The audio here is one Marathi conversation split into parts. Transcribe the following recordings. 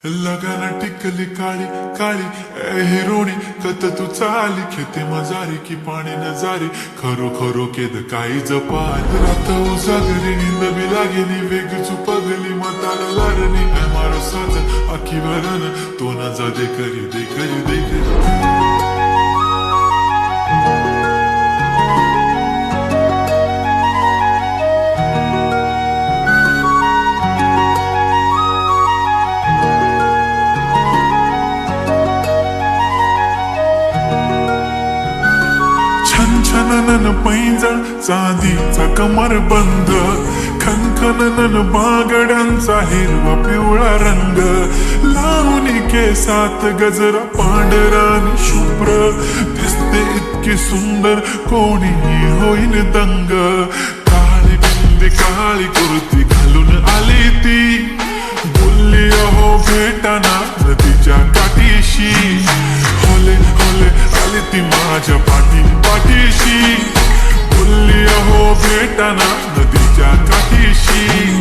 लगाना टिकली काळी काळी ए हिरोणी कत तू चाली खेते मजारी की पाणी नजारी खरो खरो केद काही जपाल रात उजागरी नींद बी लागेली वेग चुपगली मताला लारणी ए मारो साज आखी भरन तो न जा दे करी दे करी दे करी छनछनन पैंजण चांदीचा कमर बंद खनखनन बागड्यांचा हिरवा पिवळा रंग लावणी केसात गजरा पांढरा आणि शुभ्र दिसते इतकी सुंदर कोणीही होईन दंग काळी बिंदी काळी कुर्ती घालून आली ती बोलली अहो भेटाना नदीच्या काठीशी होले होले आली ती माझ्या पाठीशी बोलली अहो भेटाना नदीच्या काठीशी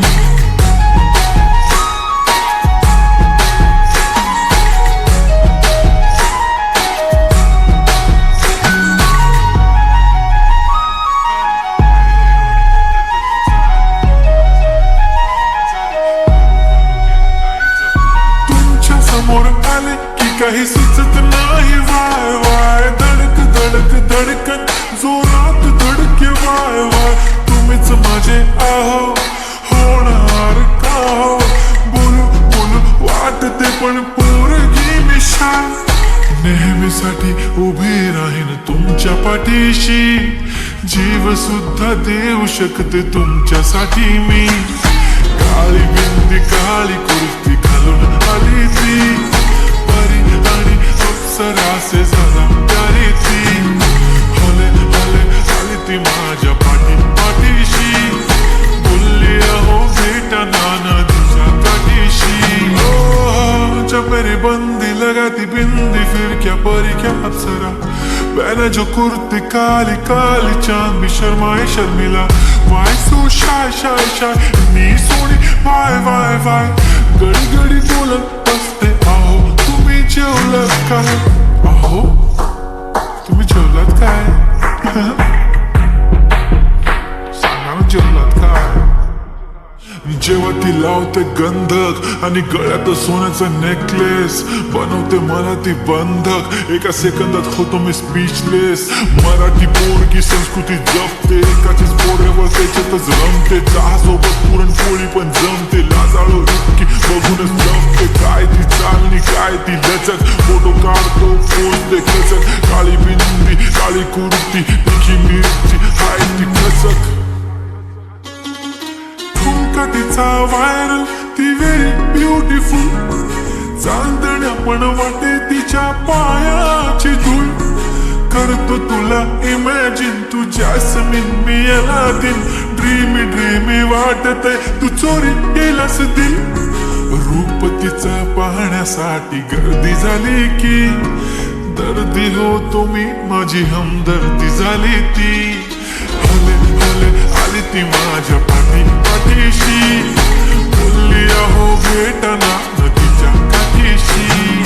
तुमच्या समोर आले की काही सुचत नाही वाय वाय धडक धडक धडकन जोरात धडके वाय वाय तुम्हीच माझे आहो होणार का हो बोलू बोलू वाटते पण पोरगी मी शान नेहमीसाठी उभी राहीन तुमच्या पाठीशी जीव सुद्धा देऊ शकते तुमच्यासाठी मी काळी बिंदी काळी कुर्ती घालून आली ती परी आणि अप्सरासे जरा प्यारी ती होले होले आली ती माझ्या पाठीशी बोलली अहो भेटाना नदीच्या काठीशी ओ जब मेरी बंदी लगाती बिंदी फिर क्या परी क्या अप्सरा पहले जो कुर्ती काली काली चांद भी शर्माए शर्मिला why so shy shy shy मी सोनी वाय वाय वाय गडी गडी बोलत असते आहो तुम्ही जेवलात काय आहो तुम्ही जेवलात काय सांगा ना जेवलात काय जेव्हा ती लावते गंधक आणि गळ्यात सोन्याचं नेकलेस बनवते मला ती बंधक एका सेकंदात होतो मी स्पीचलेस मराठी पोरगी संस्कृती जपते एकाचीच पोरेवर त्याच्यातच रमते चहासोबत पुरणपोळी पण जमते लाजाळू इतकी बघूनच जमते काय ती चालणी काय ती लचक फोटो काढतो पोचते खचक काळी बिंदी काळी कुर्ती तिखी मिरची हाय ती खचक तिचा व्हायरल ती व्हेरी ब्युटिफुल चांदण्या पण वाटे तिच्या पायाची धूळ करतो तुला इमॅजिन तू जॅस्मिन मी अलादीन ड्रीमी ड्रीमी वाटतय तू चोरी गेलास दिल रूप तिचा पाहण्यासाठी गर्दी झाली की दर्दी होतो मी माझी हमदर्दी झाली ती हले हले आली ती माझ्या पाठीशी बोलली अहो भेटाना नदीच्या काठीशी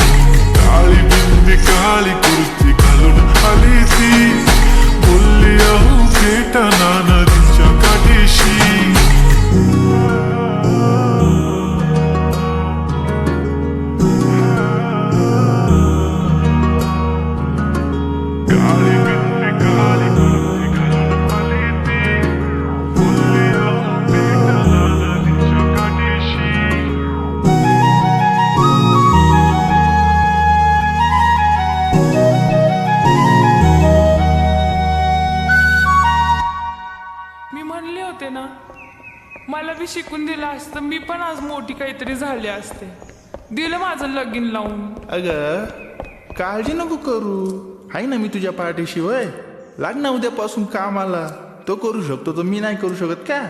काळी बिंदी काळी कुर्ती घालून आली ती बोलली अहो भेटाना नदीच्या काठीशी मला बी शिकून दिलं असतं मी पण आज मोठी काहीतरी झाले असते दिलं माझं लगीन लावून अगं काळजी नको करू आहे ना मी तुझ्या पाठीशी होय लाग ना उद्यापासून कामाला तो करू शकतो तो मी नाही करू शकत का